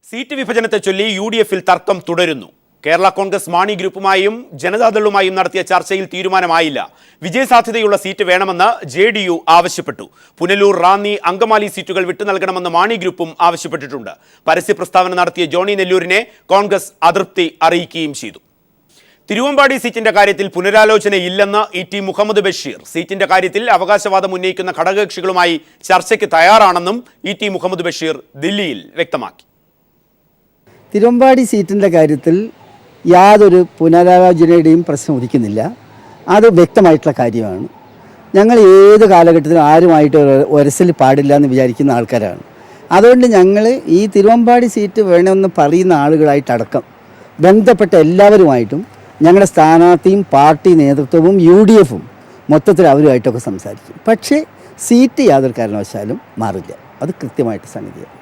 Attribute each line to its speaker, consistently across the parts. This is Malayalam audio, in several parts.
Speaker 1: സീറ്റ് വിഭജനത്തെ ചൊല്ലി യു.ഡി.എഫിൽ തർക്കം തുടരുന്നു. കേരള കോൺഗ്രസ് മാണി ഗ്രൂപ്പുമായും ജനതാദളുമായും നടത്തിയ ചർച്ചയിൽ തീരുമാനമായില്ല. വിജയസാധ്യതയുള്ള സീറ്റ് വേണമെന്ന് ജെ.ഡി.യു ആവശ്യപ്പെട്ടു. പുനലൂർ, റാന്നി, അങ്കമാലി സീറ്റുകൾ വിട്ടുനൽകണമെന്ന് മാണി ഗ്രൂപ്പും ആവശ്യപ്പെട്ടിട്ടുണ്ട്. പരസ്യ പ്രസ്താവന നടത്തിയ ജോണി നെല്ലൂരിനെ കോൺഗ്രസ് അതൃപ്തി അറിയിക്കുകയും ചെയ്തു. തിരുവമ്പാടി സീറ്റിന്റെ കാര്യത്തിൽ പുനരാലോചനയില്ലെന്ന് ഇ.ടി. മുഹമ്മദ് ബഷീർ. സീറ്റിന്റെ കാര്യത്തിൽ അവകാശവാദം ഉന്നയിക്കുന്ന ഘടകകക്ഷികളുമായി ചർച്ചയ്ക്ക് തയ്യാറാണെന്നും ഇ.ടി. മുഹമ്മദ് ബഷീർ ദില്ലിയിൽ വ്യക്തമാക്കി.
Speaker 2: തിരുവമ്പാടി സീറ്റിൻ്റെ കാര്യത്തിൽ യാതൊരു പുനരാലോചനയുടെയും പ്രശ്നം ഉദിക്കുന്നില്ല. അത് വ്യക്തമായിട്ടുള്ള കാര്യമാണ്. ഞങ്ങൾ ഏത് കാലഘട്ടത്തിലും ആരുമായിട്ട് ഒരസൽ പാടില്ല എന്ന് വിചാരിക്കുന്ന ആൾക്കാരാണ്. അതുകൊണ്ട് ഞങ്ങൾ ഈ തിരുവമ്പാടി സീറ്റ് വേണമെന്ന് പറയുന്ന ആളുകളായിട്ടടക്കം ബന്ധപ്പെട്ട എല്ലാവരുമായിട്ടും ഞങ്ങളുടെ സ്ഥാനാർത്ഥിയും പാർട്ടി നേതൃത്വവും യു.ഡി.എഫും മൊത്തത്തിൽ അവരുമായിട്ടൊക്കെ സംസാരിക്കും. പക്ഷേ സീറ്റ് യാതൊരു കാരണവശാലും മാറില്ല. അത് കൃത്യമായിട്ട് സന്നിധിയാണ്.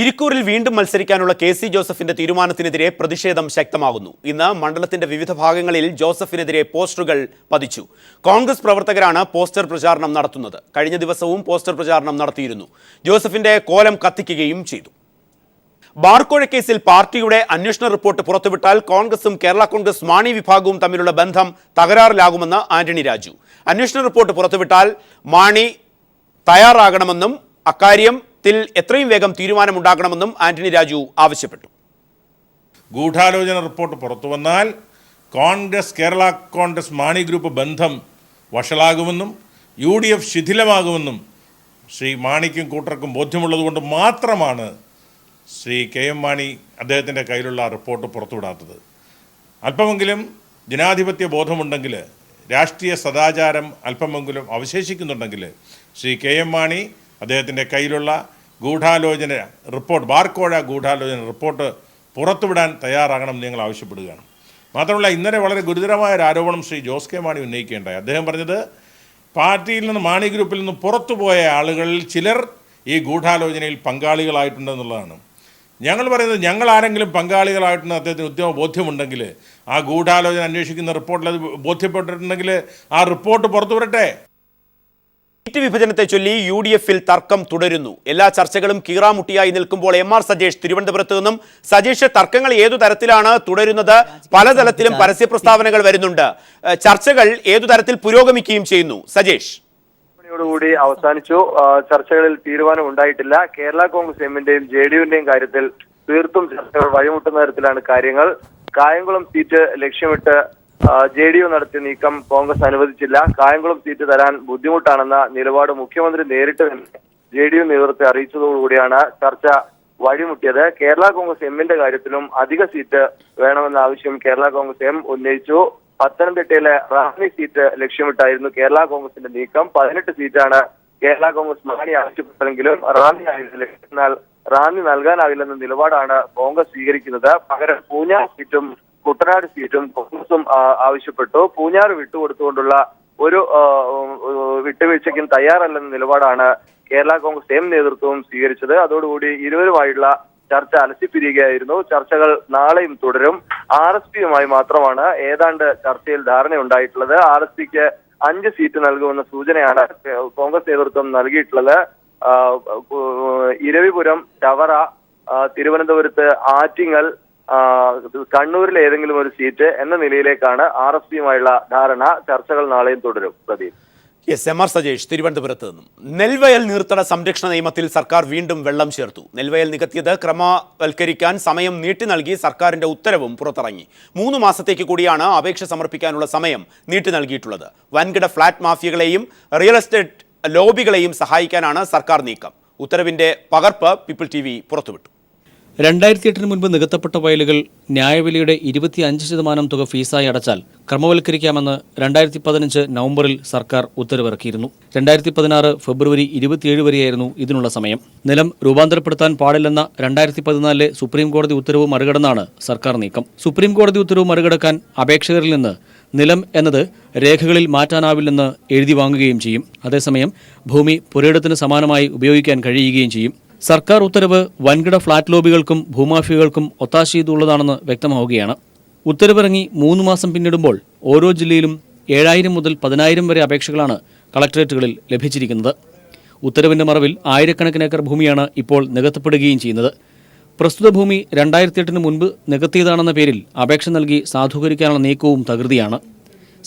Speaker 1: ഇരിക്കൂറിൽ വീണ്ടും മത്സരിക്കാനുള്ള കെ.സി. ജോസഫിന്റെ തീരുമാനത്തിനെതിരെ പ്രതിഷേധം ശക്തമാകുന്നു. ഇന്ന് മണ്ഡലത്തിന്റെ വിവിധ ഭാഗങ്ങളിൽ ജോസഫിനെതിരെ പോസ്റ്ററുകൾ പതിച്ചു. കോൺഗ്രസ് പ്രവർത്തകരാണ് പോസ്റ്റർ പ്രചാരണം നടത്തുന്നത്. കഴിഞ്ഞ ദിവസവും പോസ്റ്റർ പ്രചാരണം നടത്തിയിരുന്നു. ജോസഫിന്റെ കോലം കത്തിക്കുകയും ചെയ്തു. ബാർക്കോഴ കേസിൽ പാർട്ടിയുടെ അന്വേഷണ റിപ്പോർട്ട് പുറത്തുവിട്ടാൽ കോൺഗ്രസും കേരള കോൺഗ്രസ് മാണി വിഭാഗവും തമ്മിലുള്ള ബന്ധം തകരാറിലാകുമെന്ന് ആന്റണി രാജു. അന്വേഷണ റിപ്പോർട്ട് പുറത്തുവിട്ടാൽ മാണി തയ്യാറാകണമെന്നും അക്കാര്യത്തിൽ എത്രയും വേഗം തീരുമാനമുണ്ടാകണമെന്നും ആന്റണി രാജു ആവശ്യപ്പെട്ടു.
Speaker 3: ഗൂഢാലോചന റിപ്പോർട്ട് പുറത്തു വന്നാൽ കോൺഗ്രസ് കേരള കോൺഗ്രസ് മാണി ഗ്രൂപ്പ് ബന്ധം വഷളാകുമെന്നും യു.ഡി.എഫ് ശിഥിലമാകുമെന്നും ശ്രീ മാണിക്കും കൂട്ടർക്കും ബോധ്യമുള്ളതുകൊണ്ട് മാത്രമാണ് ശ്രീ കെ.എം. മാണി അദ്ദേഹത്തിൻ്റെ കയ്യിലുള്ള റിപ്പോർട്ട് പുറത്തുവിടാത്തത്. അല്പമെങ്കിലും ജനാധിപത്യ ബോധമുണ്ടെങ്കിൽ, രാഷ്ട്രീയ സദാചാരം അല്പമെങ്കിലും അവശേഷിക്കുന്നുണ്ടെങ്കിൽ ശ്രീ കെ.എം. മാണി അദ്ദേഹത്തിൻ്റെ കയ്യിലുള്ള ഗൂഢാലോചന റിപ്പോർട്ട്, ബാർക്കോഴ ഗൂഢാലോചന റിപ്പോർട്ട് പുറത്തുവിടാൻ തയ്യാറാകണമെന്ന് ഞങ്ങൾ ആവശ്യപ്പെടുകയാണ്. മാത്രമല്ല, ഇന്നലെ വളരെ ഗുരുതരമായ ഒരു ആരോപണം ശ്രീ ജോസ് കെ. മാണി ഉന്നയിക്കേണ്ടായി. അദ്ദേഹം പറഞ്ഞത് പാർട്ടിയിൽ നിന്ന്, മാണി ഗ്രൂപ്പിൽ നിന്ന് പുറത്തുപോയ ആളുകളിൽ ചിലർ ഈ ഗൂഢാലോചനയിൽ പങ്കാളികളായിട്ടുണ്ടെന്നുള്ളതാണ്. ഞങ്ങൾ പറയുന്നത്, ഞങ്ങൾ ആരെങ്കിലും പങ്കാളികളായിട്ടുണ്ടെന്ന് അദ്ദേഹത്തിന് ഉത്തമ ബോധ്യമുണ്ടെങ്കിൽ, ആ ഗൂഢാലോചന അന്വേഷിക്കുന്ന റിപ്പോർട്ടിൽ അത് ബോധ്യപ്പെട്ടിട്ടുണ്ടെങ്കിൽ ആ റിപ്പോർട്ട് പുറത്തു വരട്ടെ.
Speaker 1: സീറ്റ് വിഭജനത്തെ ചൊല്ലി യു.ഡി.എഫിൽ തർക്കം തുടരുന്നു. എല്ലാ ചർച്ചകളും കീറാമുട്ടിയായി നിൽക്കുമ്പോൾ എം.ആർ. സജേഷ് തിരുവനന്തപുരത്ത് നിന്നും. സജേഷ്, തർക്കങ്ങൾ ഏതു തരത്തിലാണ് തുടരുന്നത്? പലതലത്തിലും പരസ്യ പ്രസ്താവനകൾ വരുന്നുണ്ട്. ചർച്ചകൾ ഏതു തരത്തിൽ പുരോഗമിക്കുകയും ചെയ്യുന്നു? സജേഷ്.
Speaker 4: കൂടി അവസാനിച്ചു. ചർച്ചകളിൽ തീരുമാനം ഉണ്ടായിട്ടില്ല. കേരള കോൺഗ്രസ് എമ്മിന്റെയും ജെ.ഡി.യുവിന്റെയും കാര്യത്തിൽ തീർത്തും ചർച്ചകൾ വഴിമുട്ടുന്ന തരത്തിലാണ് കാര്യങ്ങൾ. കായംകുളം സീറ്റ് ലക്ഷ്യമിട്ട് ജെ.ഡി.യു നടത്തിയ നീക്കം കോൺഗ്രസ് അനുവദിച്ചില്ല. കായംകുളം സീറ്റ് തരാൻ ബുദ്ധിമുട്ടാണെന്ന നിലപാട് മുഖ്യമന്ത്രി നേരിട്ട് തന്നെ ജെ.ഡി.യു നേതൃത്വത്തെ അറിയിച്ചതോടുകൂടിയാണ് ചർച്ച വഴിമുട്ടിയത്. കേരള കോൺഗ്രസ് എമ്മിന്റെ കാര്യത്തിലും അധിക സീറ്റ് വേണമെന്ന ആവശ്യം കേരള കോൺഗ്രസ് എം ഉന്നയിച്ചു. പത്തനംതിട്ടയിലെ റാന്നി സീറ്റ് ലക്ഷ്യമിട്ടായിരുന്നു കേരള കോൺഗ്രസിന്റെ നീക്കം. 18 സീറ്റാണ് കേരള കോൺഗ്രസ് മാണി ആവശ്യപ്പെട്ടെങ്കിലും റാന്നി ആയില്ല. എന്നാൽ റാന്നി നൽകാനാവില്ലെന്ന നിലപാടാണ് കോൺഗ്രസ് സ്വീകരിക്കുന്നത്. പകരം പൂഞ്ഞാർ സീറ്റും കുട്ടനാട് സീറ്റും കോൺഗ്രസും ആവശ്യപ്പെട്ടു. പൂഞ്ഞാർ വിട്ടുകൊടുത്തുകൊണ്ടുള്ള ഒരു വിട്ടുവീഴ്ചയ്ക്കും തയ്യാറല്ലെന്ന നിലപാടാണ് കേരള കോൺഗ്രസ് എം നേതൃത്വവും സ്വീകരിച്ചത്. അതോടുകൂടി ഇരുവരുമായുള്ള ചർച്ച അലസിപ്പിരിക്കുകയായിരുന്നു. ചർച്ചകൾ നാളെയും തുടരും. ആർ.എസ്.പിയുമായി മാത്രമാണ് ഏതാണ്ട് ചർച്ചയിൽ ധാരണയുണ്ടായിട്ടുള്ളത്. ആർ.എസ്.പിക്ക് 5 സീറ്റ് നൽകുമെന്ന സൂചനയാണ് കോൺഗ്രസ് നേതൃത്വം നൽകിയിട്ടുള്ളത്. ഇരവിപുരം, ചവറ, തിരുവനന്തപുരത്ത് ആറ്റിങ്ങൽ, കണ്ണൂരിലെ ഏതെങ്കിലും ഒരു സീറ്റ് എന്ന നിലയിലേക്കാണ് ആർ.എസ്.പിയുമായുള്ള ധാരണ. ചർച്ചകൾ നാളെയും തുടരും. പ്രദീപ്.
Speaker 1: എം.ആർ. സജേഷ് തിരുവനന്തപുരത്ത് നിന്നും. നെൽവയൽ നീർത്തട സംരക്ഷണ നിയമത്തിൽ സർക്കാർ വീണ്ടും വെള്ളം ചേർത്തു. നെൽവയൽ നികത്തിയത് ക്രമവൽക്കരിക്കാൻ സമയം നീട്ടി നൽകി സർക്കാരിന്റെ ഉത്തരവും പുറത്തിറങ്ങി. 3 മാസത്തേക്ക് കൂടിയാണ് അപേക്ഷ സമർപ്പിക്കാനുള്ള സമയം നീട്ടി നൽകിയിട്ടുള്ളത്. വൻകിട ഫ്ളാറ്റ് മാഫിയകളെയും റിയൽ എസ്റ്റേറ്റ് ലോബികളെയും സഹായിക്കാനാണ് സർക്കാർ നീക്കം. ഉത്തരവിന്റെ പകർപ്പ് പീപ്പിൾ TV പുറത്തുവിട്ടു.
Speaker 5: 2008 മുൻപ് നികത്തപ്പെട്ട വയലുകൾ ന്യായവിലയുടെ 25% തുക ഫീസായി അടച്ചാൽ ക്രമവൽക്കരിക്കാമെന്ന് 2015 നവംബറിൽ സർക്കാർ ഉത്തരവിറക്കിയിരുന്നു. 2016 ഫെബ്രുവരി 27 വരെയായിരുന്നു ഇതിനുള്ള സമയം. നിലം രൂപാന്തരപ്പെടുത്താൻ പാടില്ലെന്ന 2014 സുപ്രീം കോടതി ഉത്തരവ് മറികടന്നാണ് സർക്കാർ നീക്കം. സുപ്രീം കോടതി ഉത്തരവ് മറികടക്കാൻ അപേക്ഷകരിൽ നിന്ന് നിലം എന്നത് രേഖകളിൽ മാറ്റാനാവില്ലെന്ന് എഴുതി വാങ്ങുകയും ചെയ്യും. അതേസമയം ഭൂമി പുരയിടത്തിന് സമാനമായി ഉപയോഗിക്കാൻ കഴിയുകയും ചെയ്യും. സർക്കാർ ഉത്തരവ് വൻകിട ഫ്ളാറ്റ് ലോബികൾക്കും ഭൂമാഫിയകൾക്കും ഒത്താശ ചെയ്തുള്ളതാണെന്ന് വ്യക്തമാവുകയാണ്. ഉത്തരവിറങ്ങി 3 മാസം പിന്നിടുമ്പോൾ ഓരോ ജില്ലയിലും 7000 മുതൽ 10000 വരെ അപേക്ഷകളാണ് കളക്ടറേറ്റുകളിൽ ലഭിച്ചിരിക്കുന്നത്. ഉത്തരവിന്റെ മറവിൽ ആയിരക്കണക്കിന് ഏക്കർ ഭൂമിയാണ് ഇപ്പോൾ നികത്തപ്പെടുകയും ചെയ്യുന്നത്. പ്രസ്തുത ഭൂമി 2008 മുൻപ് നികത്തിയതാണെന്ന പേരിൽ അപേക്ഷ നൽകി സാധൂകരിക്കാനുള്ള നീക്കവും തകൃതിയാണ്.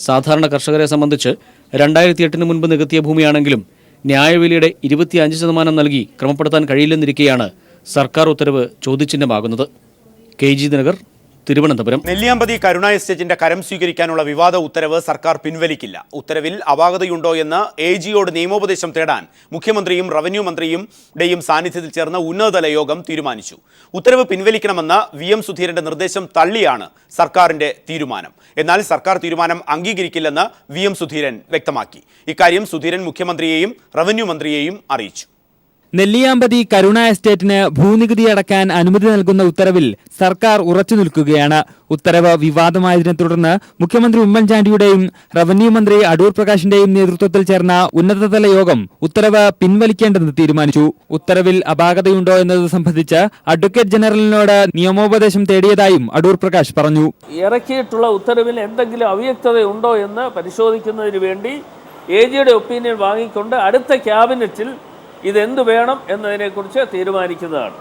Speaker 5: സാധാരണ കർഷകരെ സംബന്ധിച്ച് 2008 മുൻപ് നികത്തിയ ഭൂമിയാണെങ്കിലും ന്യായവിലയുടെ 25% നൽകി ക്രമപ്പെടുത്താൻ കഴിയില്ലെന്നിരിക്കെയാണ് സർക്കാർ ഉത്തരവ് ചോദ്യചിഹ്നമാകുന്നത്. KG ദിനകർ, തിരുവനന്തപുരം.
Speaker 1: നെല്ലിയാമ്പതി കരുണ എസ്റ്റേറ്റിന്റെ കരം സ്വീകരിക്കാനുള്ള വിവാദ ഉത്തരവ് സർക്കാർ പിൻവലിക്കില്ല. ഉത്തരവിൽ അപാകതയുണ്ടോ എന്ന് AGയോട് നിയമോപദേശം തേടാൻ മുഖ്യമന്ത്രിയും റവന്യൂ മന്ത്രിയുടെയും സാന്നിധ്യത്തിൽ ചേർന്ന ഉന്നതതല യോഗം തീരുമാനിച്ചു. ഉത്തരവ് പിൻവലിക്കണമെന്ന VM സുധീരന്റെ നിർദ്ദേശം തള്ളിയാണ് സർക്കാരിന്റെ തീരുമാനം. എന്നാൽ സർക്കാർ തീരുമാനം അംഗീകരിക്കില്ലെന്ന് VM സുധീരൻ വ്യക്തമാക്കി. ഇക്കാര്യം സുധീരൻ മുഖ്യമന്ത്രിയെയും റവന്യൂ മന്ത്രിയെയും അറിയിച്ചു.
Speaker 6: നെല്ലിയാമ്പതി കരുണ എസ്റ്റേറ്റിന് ഭൂനികുതി അടക്കാൻ അനുമതി നൽകുന്ന ഉത്തരവിൽ സർക്കാർ ഉറച്ചു നിൽക്കുകയാണ്. ഉത്തരവ് വിവാദമായതിനെ തുടർന്ന് മുഖ്യമന്ത്രി ഉമ്മൻചാണ്ടിയുടെയും റവന്യൂ മന്ത്രി അടൂർ പ്രകാശിന്റെയും നേതൃത്വത്തിൽ ചേർന്ന ഉന്നതതല യോഗം ഉത്തരവ് പിൻവലിക്കേണ്ടെന്ന് തീരുമാനിച്ചു. ഉത്തരവിൽ അപാകതയുണ്ടോ എന്നത് സംബന്ധിച്ച് അഡ്വക്കേറ്റ് ജനറലിനോട് നിയമോപദേശം തേടിയതായും അടൂർ പ്രകാശ് പറഞ്ഞു.
Speaker 7: ഇറക്കിയിട്ടുള്ള ഉത്തരവിൽ എന്തെങ്കിലും അവ്യക്തതയുണ്ടോ എന്ന് പരിശോധിക്കുന്നതിന് വേണ്ടി AGയുടെ ഒപ്പീനിയൻ വാങ്ങിക്കൊണ്ട് അടുത്ത ക്യാബിനറ്റിൽ ഇതെന്ത് വേണം എന്നതിനെക്കുറിച്ച് തീരുമാനിക്കുന്നതാണ്.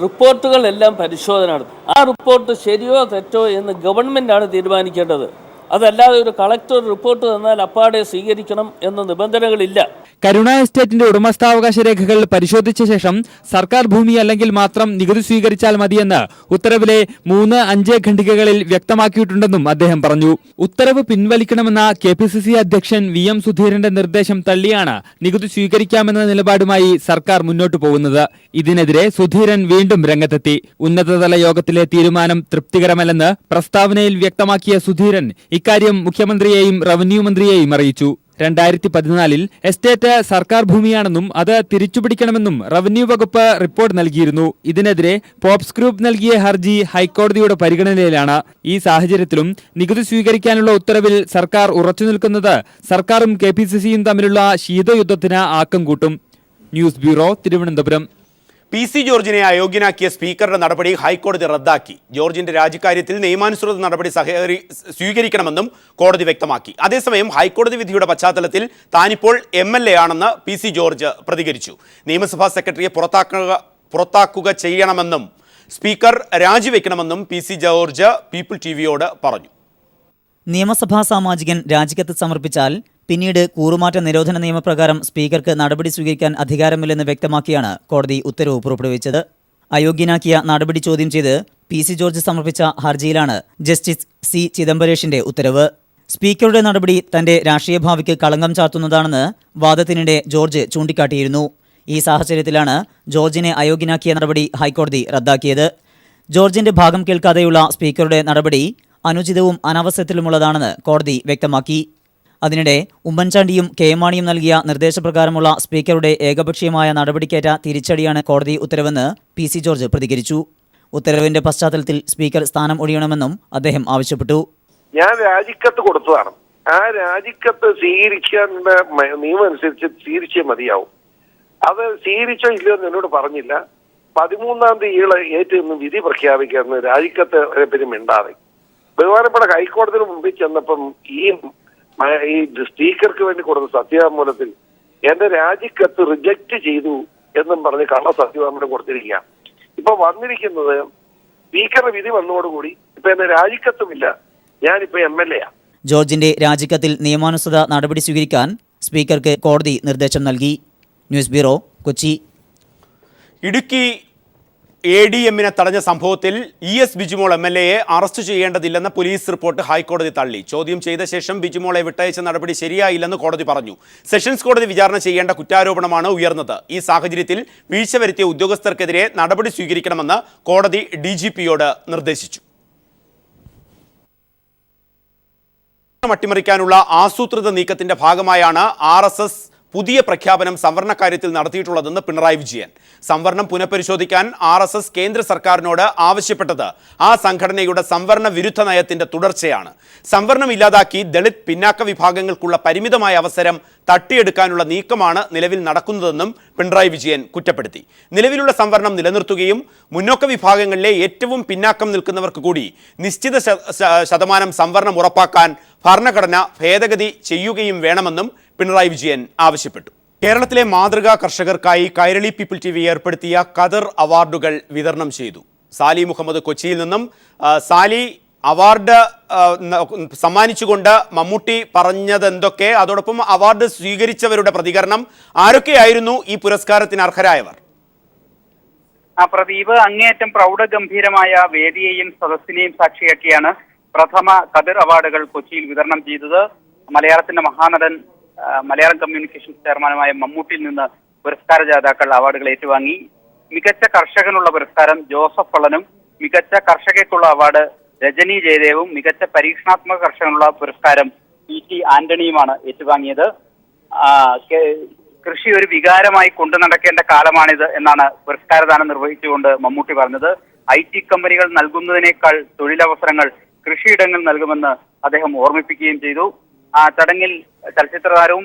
Speaker 7: റിപ്പോർട്ടുകളെല്ലാം പരിശോധന നടത്തും. ആ റിപ്പോർട്ട് ശരിയോ തെറ്റോ എന്ന് ഗവൺമെൻറ്റാണ് തീരുമാനിക്കേണ്ടത്. അതല്ലാതെ ഒരു കളക്ടർ റിപ്പോർട്ട് തന്നാൽ അപ്പാടെ സ്വീകരിക്കണം എന്ന നിബന്ധനകളില്ല.
Speaker 6: കരുണ എസ്റ്റേറ്റിന്റെ ഉടമസ്ഥാവകാശ രേഖകൾ പരിശോധിച്ച ശേഷം സർക്കാർ ഭൂമി അല്ലെങ്കിൽ മാത്രം നികുതി സ്വീകരിച്ചാൽ മതിയെന്ന് ഉത്തരവിലെ 3, 5 ഖണ്ഡികകളിൽ വ്യക്തമാക്കിയിട്ടുണ്ടെന്നും അദ്ദേഹം പറഞ്ഞു. ഉത്തരവ് പിൻവലിക്കണമെന്ന KPCC അധ്യക്ഷൻ VM സുധീരന്റെ നിർദ്ദേശം തള്ളിയാണ് നികുതി സ്വീകരിക്കാമെന്ന നിലപാടുമായി സർക്കാർ മുന്നോട്ടു പോകുന്നത്. ഇതിനെതിരെ സുധീരൻ വീണ്ടും രംഗത്തെത്തി. ഉന്നതതല യോഗത്തിലെ തീരുമാനം തൃപ്തികരമല്ലെന്ന് പ്രസ്താവനയിൽ വ്യക്തമാക്കിയ സുധീരൻ ഇക്കാര്യം മുഖ്യമന്ത്രിയെയും റവന്യൂ മന്ത്രിയെയും അറിയിച്ചു. 2014 എസ്റ്റേറ്റ് സർക്കാർ ഭൂമിയാണെന്നും അത് തിരിച്ചുപിടിക്കണമെന്നും റവന്യൂ വകുപ്പ് റിപ്പോർട്ട് നൽകിയിരുന്നു. ഇതിനെതിരെ പോപ്സ് ഗ്രൂപ്പ് നൽകിയ ഹർജി ഹൈക്കോടതിയുടെ പരിഗണനയിലാണ്. ഈ സാഹചര്യത്തിലും നികുതി സ്വീകരിക്കാനുള്ള ഉത്തരവിൽ സർക്കാർ ഉറച്ചുനിൽക്കുന്നത് സർക്കാരും KPCCയും തമ്മിലുള്ള ശീതയുദ്ധത്തിന് ആക്കം കൂട്ടും. News bureau, Thiruvananthapuram.
Speaker 1: PC ജോർജിനെ അയോഗ്യനാക്കിയ സ്പീക്കറുടെ നടപടി ഹൈക്കോടതി റദ്ദാക്കി. ജോർജിന്റെ രാജിക്കാര്യത്തിൽ നിയമാനുസൃത നടപടി സ്വീകരിക്കണമെന്നും കോടതി വ്യക്തമാക്കി. അതേസമയം ഹൈക്കോടതി വിധിയുടെ പശ്ചാത്തലത്തിൽ താനിപ്പോൾ MLA ആണെന്ന് PC ജോർജ് പ്രതികരിച്ചു. നിയമസഭാ സെക്രട്ടറിയെ പുറത്താക്കുക ചെയ്യണമെന്നും സ്പീക്കർ രാജിവെക്കണമെന്നും PC ജോർജ് പീപ്പിൾ TVയോട് പറഞ്ഞു.
Speaker 8: നിയമസഭാ സാമാജികൻ രാജിക്കത്ത് സമർപ്പിച്ചാൽ പിന്നീട് കൂറുമാറ്റ നിരോധന നിയമപ്രകാരം സ്പീക്കർക്ക് നടപടി സ്വീകരിക്കാൻ അധികാരമില്ലെന്ന് വ്യക്തമാക്കിയാണ് കോടതി ഉത്തരവ് പുറപ്പെടുവിച്ചത്. അയോഗ്യനാക്കിയ നടപടി ചോദ്യം ചെയ്ത് PC ജോർജ് സമർപ്പിച്ച ഹർജിയിലാണ് ജസ്റ്റിസ് C ചിദംബരേഷിന്റെ ഉത്തരവ്. സ്പീക്കറുടെ നടപടി തന്റെ രാഷ്ട്രീയ ഭാവിക്ക് കളങ്കം ചാർത്തുന്നതാണെന്ന് വാദത്തിനിടെ ജോർജ് ചൂണ്ടിക്കാട്ടിയിരുന്നു. ഈ സാഹചര്യത്തിലാണ് ജോർജിനെ അയോഗ്യനാക്കിയ നടപടി ഹൈക്കോടതി റദ്ദാക്കിയത്. ജോർജിന്റെ ഭാഗം കേൾക്കാതെയുള്ള സ്പീക്കറുടെ നടപടി അനുചിതവും അനാവസ്യത്തിലുമുള്ളതാണെന്ന് കോടതി വ്യക്തമാക്കി. അതിനിടെ ഉമ്മൻചാണ്ടിയും KM മാണിയും നൽകിയ നിർദ്ദേശപ്രകാരമുള്ള സ്പീക്കറുടെ ഏകപക്ഷീയമായ നടപടിക്കേറ്റ തിരിച്ചടിയാണ് കോടതി ഉത്തരവെന്ന് PC ജോർജ് പ്രതികരിച്ചു. ഉത്തരവിന്റെ പശ്ചാത്തലത്തിൽ സ്പീക്കർ സ്ഥാനം ഒഴിയണമെന്നും അദ്ദേഹം ആവശ്യപ്പെട്ടു.
Speaker 9: ഞാൻ രാജിക്കത്ത് കൊടുത്തതാണ്. ആ രാജിക്കത്ത് സ്വീകരിക്കേണ്ട നിയമം അനുസരിച്ച് സ്വീകരിച്ചേ മതിയാവും. അത് സ്വീകരിച്ചോ ഇല്ലയോ എന്ന് എന്നോട് പറഞ്ഞില്ല. 13-ാം തീയതി ഏറ്റവും വിധി പ്രഖ്യാപിക്കാമെന്ന് രാജിക്കത്ത് പിന്നെ മിണ്ടാതെ ബഹുമാനപ്പെട്ട ഹൈക്കോടതിന് മുമ്പിൽ ചെന്നപ്പം ഈ സ്പീക്കർക്ക് വേണ്ടി കൊടുത്ത സത്യവാങ്മൂലത്തിൽ എന്റെ രാജിക്കത്ത് റിജക്റ്റ് ചെയ്തു എന്നും പറഞ്ഞ് കള്ള സത്യവാങ്മൂലം കൊടുത്തിരിക്കുക. ഇപ്പൊ വന്നിരിക്കുന്നത് സ്പീക്കറുടെ വിധി വന്നതോടുകൂടി ഇപ്പൊ എന്റെ രാജിക്കത്തുമില്ല, ഞാനിപ്പോ MLA.
Speaker 8: ജോർജിന്റെ രാജിക്കത്തിൽ നിയമാനുസൃത നടപടി സ്വീകരിക്കാൻ സ്പീക്കർക്ക് കോടതി നിർദ്ദേശം നൽകി. News bureau, Kochi.
Speaker 1: ഇടുക്കി ADMനെ തടഞ്ഞ സംഭവത്തിൽ ES ബിജിമോൾ MLAയെ അറസ്റ്റ് ചെയ്യേണ്ടതില്ലെന്ന പോലീസ് റിപ്പോർട്ട് ഹൈക്കോടതി തള്ളി. ചോദ്യം ചെയ്ത ശേഷം ബിജിമോളെ വിട്ടയച്ച നടപടി ശരിയായില്ലെന്ന് കോടതി പറഞ്ഞു. സെഷൻസ് കോടതി വിചാരണ ചെയ്യേണ്ട കുറ്റാരോപണമാണ് ഉയർന്നത്. ഈ സാഹചര്യത്തിൽ വീഴ്ച വരുത്തിയ ഉദ്യോഗസ്ഥർക്കെതിരെ നടപടി സ്വീകരിക്കണമെന്ന് കോടതി DGPയോട് നിർദ്ദേശിച്ചു. അട്ടിമറിക്കാനുള്ള ആസൂത്രിത നീക്കത്തിന്റെ ഭാഗമായാണ് RSS പുതിയ പ്രഖ്യാപനം സംവരണ കാര്യത്തിൽ നടത്തിയിട്ടുള്ളതെന്ന് പിണറായി വിജയൻ. സംവരണം പുനഃപരിശോധിക്കാൻ RSS കേന്ദ്ര സർക്കാരിനോട് ആവശ്യപ്പെട്ടത് ആ സംഘടനയുടെ സംവരണ വിരുദ്ധ നയത്തിന്റെ തുടർച്ചയാണ്. സംവരണം ഇല്ലാതാക്കി ദളിത് പിന്നാക്ക വിഭാഗങ്ങൾക്കുള്ള പരിമിതമായ അവസരം തട്ടിയെടുക്കാനുള്ള നീക്കമാണ് നിലവിൽ നടക്കുന്നതെന്നും പിണറായി വിജയൻ കുറ്റപ്പെടുത്തി. നിലവിലുള്ള സംവരണം നിലനിർത്തുകയും മുന്നോക്ക വിഭാഗങ്ങളിലെ ഏറ്റവും പിന്നാക്കം നിൽക്കുന്നവർക്ക് കൂടി നിശ്ചിത ശതമാനം സംവരണം ഉറപ്പാക്കാൻ ഭരണഘടന ഭേദഗതി ചെയ്യുകയും വേണമെന്നും പിണറായി വിജയൻ ആവശ്യപ്പെട്ടു. കേരളത്തിലെ മാതൃകാ കർഷകർക്കായി കൈരളി പീപ്പിൾ ടിവി ഏർപ്പെടുത്തിയ ഖദർ അവാർഡുകൾ വിതരണം ചെയ്തു. സാലി മുഹമ്മദ് കൊച്ചിയിൽ നിന്നും. സാലി, അവാർഡ് സമ്മാനിച്ചുകൊണ്ട് മമ്മൂട്ടി പറഞ്ഞത് എന്തൊക്കെ, അതോടൊപ്പം അവാർഡ് സ്വീകരിച്ചവരുടെ പ്രതികരണം, ആരൊക്കെയായിരുന്നു ഈ പുരസ്കാരത്തിന് അർഹരായവർ?
Speaker 10: പ്രദീപ്, അങ്ങേയറ്റം പ്രൗഢഗംഭീരമായ വേദിയെയും സദസ്സിനെയും സാക്ഷിയാക്കിയാണ് പ്രഥമ ഖദർ അവാർഡുകൾ കൊച്ചിയിൽ വിതരണം ചെയ്തത്. മലയാളത്തിന്റെ മഹാനടൻ, മലയാളം കമ്മ്യൂണിക്കേഷൻസ് ചെയർമാനുമായ മമ്മൂട്ടിയിൽ നിന്ന് പുരസ്കാര ജേതാക്കൾ അവാർഡുകൾ ഏറ്റുവാങ്ങി. മികച്ച കർഷകനുള്ള പുരസ്കാരം ജോസഫ് പള്ളനും, മികച്ച കർഷകയ്ക്കുള്ള അവാർഡ് രജനി ജയദേവും, മികച്ച പരീക്ഷണാത്മക കർഷകനുള്ള പുരസ്കാരം PT ആന്റണിയുമാണ് ഏറ്റുവാങ്ങിയത്. കൃഷി ഒരു വികാരമായി കൊണ്ടു നടക്കേണ്ട കാലമാണിത് എന്നാണ് പുരസ്കാരദാനം നിർവഹിച്ചുകൊണ്ട് മമ്മൂട്ടി പറഞ്ഞത്. IT കമ്പനികൾ നൽകുന്നതിനേക്കാൾ തൊഴിലവസരങ്ങൾ കൃഷിയിടങ്ങൾ നൽകുമെന്ന് അദ്ദേഹം ഓർമ്മിപ്പിക്കുകയും ചെയ്തു. ചടങ്ങിൽ ചലച്ചിത്രതാരവും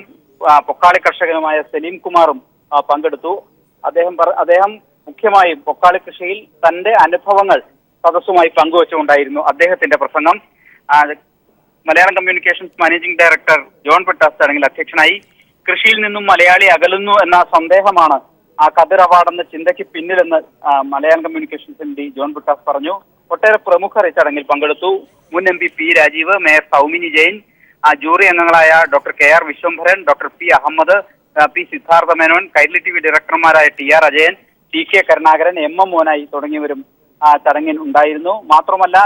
Speaker 10: പൊക്കാളി കർഷകനുമായ സലീം കുമാറും പങ്കെടുത്തു. അദ്ദേഹം മുഖ്യമായും പൊക്കാളി കൃഷിയിൽ തന്റെ അനുഭവങ്ങൾ സദസ്സുമായി പങ്കുവച്ചുകൊണ്ടായിരുന്നു അദ്ദേഹത്തിന്റെ പ്രസംഗം. Malayalam communications managing director John Brittas ചടങ്ങിൽ അധ്യക്ഷനായി. കൃഷിയിൽ നിന്നും മലയാളി അകലുന്നു എന്ന സന്ദേഹമാണ് ഖദർ അവാർഡ് എന്ന ചിന്തയ്ക്ക് പിന്നിലെന്ന് Malayalam communications MD John Brittas പറഞ്ഞു. ഒട്ടേറെ പ്രമുഖർ ഈ ചടങ്ങിൽ പങ്കെടുത്തു. മുൻ MP P Rajeev, mayor Soumini Jain, jury അംഗങ്ങളായ doctor KR Vishwambharan, doctor P Ahammed, P Siddhartha Menon, Kairali TV ഡയറക്ടർമാരായ TR Ajayan, TK Karunakaran, MM Monai തുടങ്ങിയവരും ചടങ്ങിൽ ഉണ്ടായിരുന്നു. മാത്രമല്ല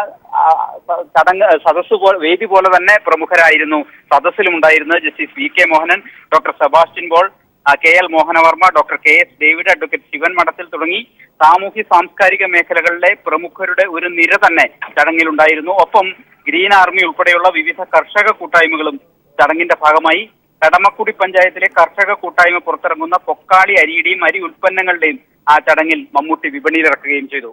Speaker 10: വേദി പോലെ തന്നെ പ്രമുഖരായിരുന്നു സദസ്സിലും ഉണ്ടായിരുന്നത്. Justice VK Mohanan, doctor Sebastian Paul, KL Mohanavarma, doctor KS David, advocate Sivan Madathil തുടങ്ങി സാമൂഹ്യ സാംസ്കാരിക മേഖലകളിലെ പ്രമുഖരുടെ ഒരു നിര തന്നെ ചടങ്ങിൽ ഉണ്ടായിരുന്നു. ഒപ്പം ഗ്രീൻ ആർമി ഉൾപ്പെടെയുള്ള വിവിധ കർഷക കൂട്ടായ്മകളും ചടങ്ങിന്റെ ഭാഗമായി. കടമക്കുടി പഞ്ചായത്തിലെ കർഷക കൂട്ടായ്മ പുറത്തിറങ്ങുന്ന പൊക്കാളി അരിയുടെയും അരി ഉൽപ്പന്നങ്ങളുടെയും ചടങ്ങിൽ മമ്മൂട്ടി വിപണിയിലിറക്കുകയും ചെയ്തു.